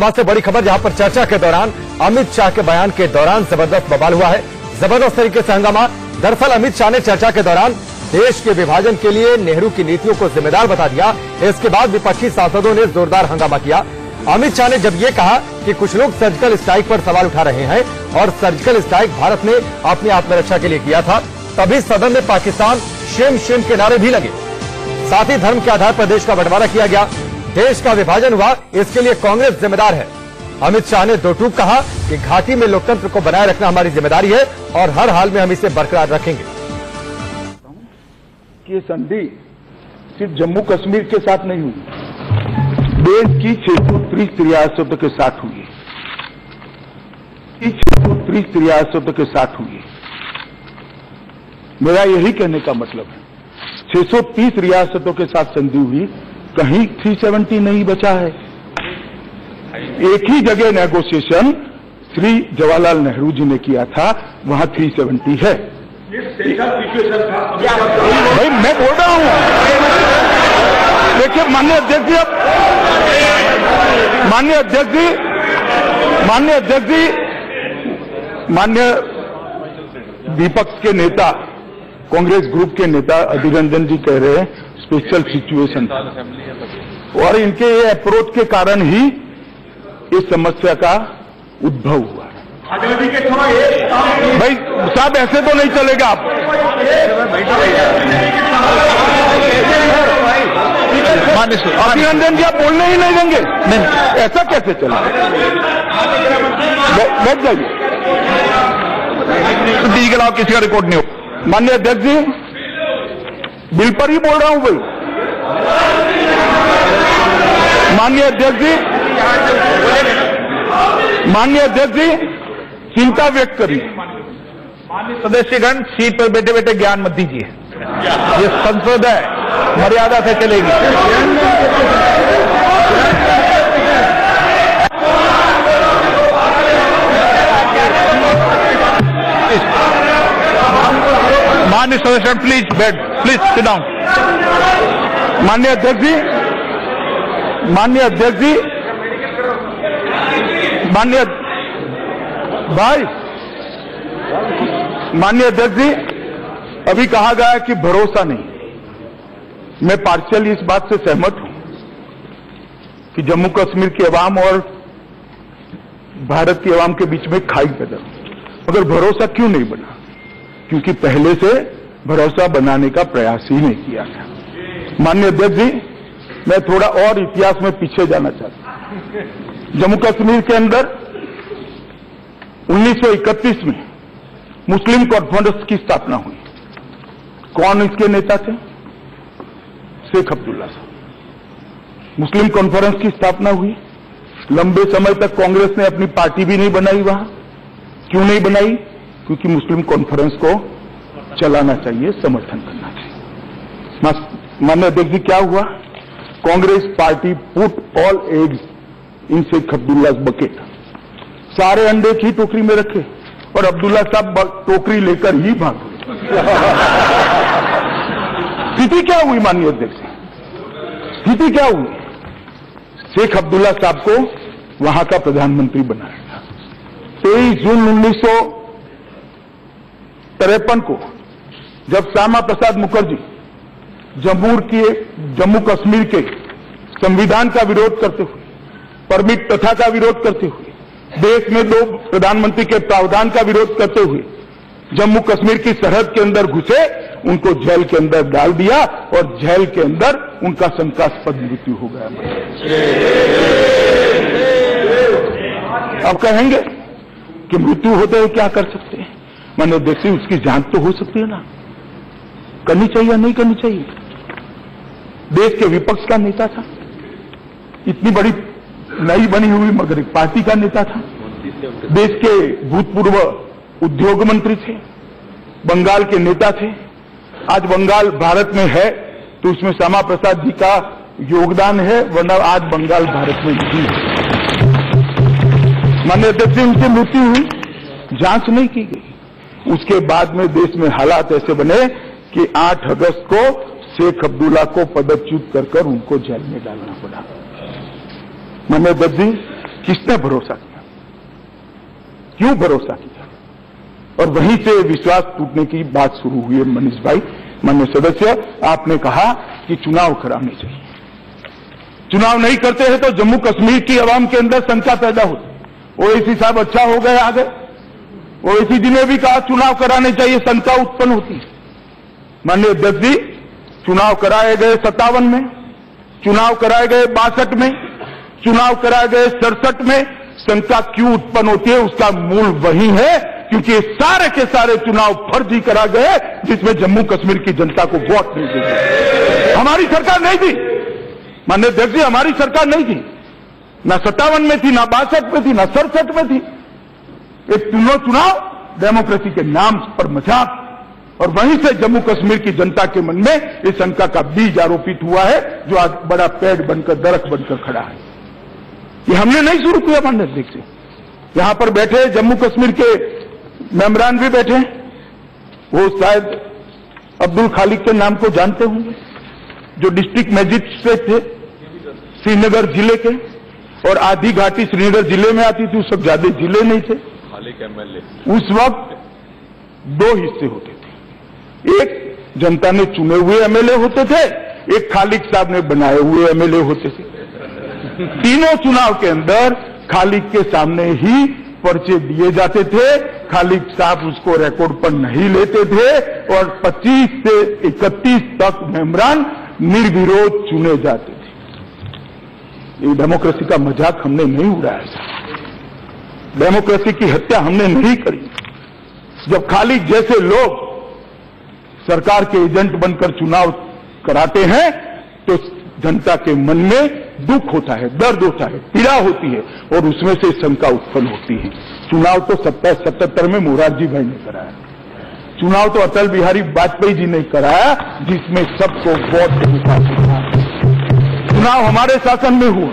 लोकसभा से बड़ी खबर, जहां पर चर्चा के दौरान अमित शाह के बयान के दौरान जबरदस्त बवाल हुआ है। जबरदस्त तरीके से हंगामा। दरअसल अमित शाह ने चर्चा के दौरान देश के विभाजन के लिए नेहरू की नीतियों को जिम्मेदार बता दिया। इसके बाद विपक्षी सांसदों ने जोरदार हंगामा किया। अमित शाह ने जब ये कहा कि कुछ लोग सर्जिकल स्ट्राइक पर सवाल उठा रहे हैं और सर्जिकल स्ट्राइक भारत ने अपनी आत्मरक्षा के लिए किया था, तभी सदन में पाकिस्तान शेम शेम के नारे भी लगे। साथ ही धर्म के आधार पर देश का बंटवारा किया गया, देश का विभाजन हुआ, इसके लिए कांग्रेस जिम्मेदार है। अमित शाह ने दो टूक कहा कि घाटी में लोकतंत्र को बनाए रखना हमारी जिम्मेदारी है और हर हाल में हम इसे बरकरार रखेंगे। ये संधि सिर्फ जम्मू कश्मीर के साथ नहीं हुई, देश की 630 रियासतों के साथ हुई है। 630 रियासतों के साथ हुई है। मेरा यही कहने का मतलब है, 630 रियासतों के साथ संधि हुई, कहीं 370 नहीं बचा है। एक ही जगह नेगोशिएशन श्री जवाहरलाल नेहरू जी ने किया था, वहां 370 है। भाई मैं बोल रहा हूं, देखिए माननीय अध्यक्ष जी, माननीय अध्यक्ष जी, माननीय विपक्ष के नेता, कांग्रेस ग्रुप के नेता अधीर रंजन जी कह रहे हैं स्पेशल सिचुएशन, और इनके ये अप्रोच के कारण ही इस समस्या का उद्भव हुआ। भाई साहब ऐसे तो नहीं चलेगा। आप अभिनंदन जी आप बोलने ही नहीं देंगे? नहीं, ऐसा कैसे चलेगा? बैठ जाइए, डी के अलावा किसी का रिकॉर्ड नहीं हो। माननीय अध्यक्ष जी, बिल पर ही बोल रहा हूं भाई। माननीय अध्यक्ष जी, माननीय अध्यक्ष जी, चिंता व्यक्त करिए। माननीय सदस्यगण, सीट पर बैठे बैठे ज्ञान मत दीजिए, ये संसद है, मर्यादा से चलेगी। माननीय सदस्यगण प्लीज सिट डाउन। माननीय अध्यक्ष जी, माननीय अध्यक्ष जी, माननीय भाई, माननीय अध्यक्ष जी, अभी कहा गया है कि भरोसा नहीं। मैं पार्शियली इस बात से सहमत हूं कि जम्मू कश्मीर की अवाम और भारत की अवाम के बीच में खाई पैदा हुई, मगर भरोसा क्यों नहीं बना? क्योंकि पहले से भरोसा बनाने का प्रयास ही नहीं किया गया। माननीय अध्यक्ष जी, मैं थोड़ा और इतिहास में पीछे जाना चाहता हूं। जम्मू कश्मीर के अंदर 1931 में मुस्लिम कॉन्फ्रेंस की स्थापना हुई। कौन इसके नेता थे? शेख अब्दुल्ला साहब। मुस्लिम कॉन्फ्रेंस की स्थापना हुई। लंबे समय तक कांग्रेस ने अपनी पार्टी भी नहीं बनाई वहां। क्यों नहीं बनाई? क्योंकि मुस्लिम कॉन्फ्रेंस को चलाना चाहिए, समर्थन करना चाहिए। माननीय अध्यक्ष जी, क्या हुआ? Congress party put all eggs in Sheikh Abdullah bucket. सारे अंडे की टोकरी में रखे और अब्दुल्ला साहब टोकरी लेकर ही भाग गए। स्थिति क्या हुई माननीय अध्यक्ष? स्थिति क्या हुई? शेख अब्दुल्ला साहब को वहां का प्रधानमंत्री बनाया गया। 23 जून 1953 को जब श्यामा प्रसाद मुखर्जी जम्मू कश्मीर के संविधान का विरोध करते हुए, परमिट प्रथा का विरोध करते हुए, देश में 2 प्रधानमंत्री के प्रावधान का विरोध करते हुए जम्मू कश्मीर की सरहद के अंदर घुसे, उनको जेल के अंदर डाल दिया और जेल के अंदर उनका शंकास्पद मृत्यु हो गया। अब कहेंगे कि मृत्यु होते हुए क्या कर सकते हैं? मानो देखिए, उसकी जांच तो हो सकती है ना, करनी चाहिए या नहीं करनी चाहिए? देश के विपक्ष का नेता था, इतनी बड़ी नई बनी हुई मगर एक पार्टी का नेता था, देश के भूतपूर्व उद्योग मंत्री थे, बंगाल के नेता थे। आज बंगाल भारत में है तो उसमें श्यामा प्रसाद जी का योगदान है, वरना आज बंगाल भारत में नहीं है। माननीय अध्यक्ष जी, उनकी मृत्यु हुई, जांच नहीं की गई। उसके बाद में देश में हालात ऐसे बने कि 8 अगस्त को शेख अब्दुल्ला को पदच्युत कर उनको जेल में डालना पड़ा। माननीय अध्यक्ष जी, किसने भरोसा किया, क्यों भरोसा किया? और वहीं से विश्वास टूटने की बात शुरू हुई है। मनीष भाई, माननीय सदस्य, आपने कहा कि चुनाव कराने चाहिए। चुनाव नहीं करते हैं तो जम्मू कश्मीर की आवाम के अंदर शंका पैदा होती। ओवैसी साहब अच्छा हो गए, आ गए। ओवैसी जी ने भी कहा चुनाव कराने चाहिए, शंका उत्पन्न होती है। माननीय अध्यक्ष जी, चुनाव कराए गए 57 में, चुनाव कराए गए 62 में, चुनाव कराए गए 67 में। शंका क्यों उत्पन्न होती है? उसका मूल वही है क्योंकि सारे के सारे चुनाव फर्जी करा गए जिसमें जम्मू कश्मीर की जनता को वोट नहीं दी। हमारी सरकार नहीं थी माननीय अध्यक्ष जी, हमारी सरकार नहीं थी। ना 57 में थी, ना 62 में थी, ना 67 में थी। ये तीनों चुनाव डेमोक्रेसी के नाम पर मजाक, और वहीं से जम्मू कश्मीर की जनता के मन में इस शंका का बीज आरोपित हुआ है जो आज बड़ा पेड़ बनकर, दरख्त बनकर खड़ा है। ये हमने नहीं शुरू किया माननीय अध्यक्ष जी। यहां पर बैठे जम्मू कश्मीर के मेंबरान भी बैठे, वो शायद अब्दुल खालिक के नाम को जानते होंगे, जो डिस्ट्रिक्ट मजिस्ट्रेट थे श्रीनगर जिले के, और आधी घाटी श्रीनगर जिले में आती थी, उस वक्त ज्यादा जिले नहीं थे। उस वक्त दो हिस्से होते थे, एक जनता ने चुने हुए एमएलए होते थे, एक खालिक साहब ने बनाए हुए एमएलए होते थे। तीनों चुनाव के अंदर खालिक के सामने ही पर्चे दिए जाते थे, खालिक साहब उसको रिकॉर्ड पर नहीं लेते थे, और 25 से 31 तक मेंबरान निर्विरोध चुने जाते थे। ये डेमोक्रेसी का मजाक हमने नहीं उड़ाया, डेमोक्रेसी की हत्या हमने नहीं करी। जब खालिक जैसे लोग सरकार के एजेंट बनकर चुनाव कराते हैं तो जनता के मन में दुख होता है, दर्द होता है, पीड़ा होती है, और उसमें से शंका उत्पन्न होती है। चुनाव तो 77 में मोरारजी भाई ने कराया, चुनाव तो अटल बिहारी वाजपेयी जी ने कराया, जिसमें सबको वोट देने का चुनाव हमारे शासन में हुआ।